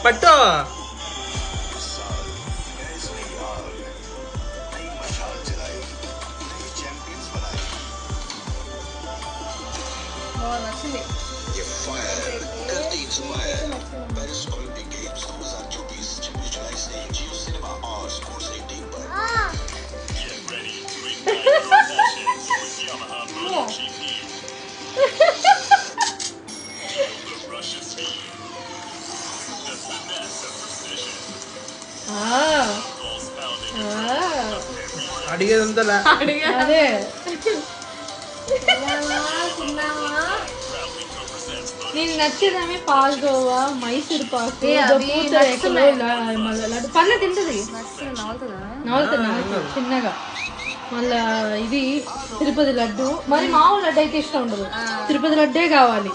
పట్టు నచ్చింది. అడిగేదంతా అదే నీకు నచ్చేదామే పాల్గోవా, మైసూర్ పాకు, పళ్ళ తింటది నవ్వుతుంది చిన్నగా. మళ్ళా ఇది తిరుపతి లడ్డు. మరి మామూలు లడ్డు అయితే ఇష్టం ఉండదు, తిరుపతి లడ్డే కావాలి.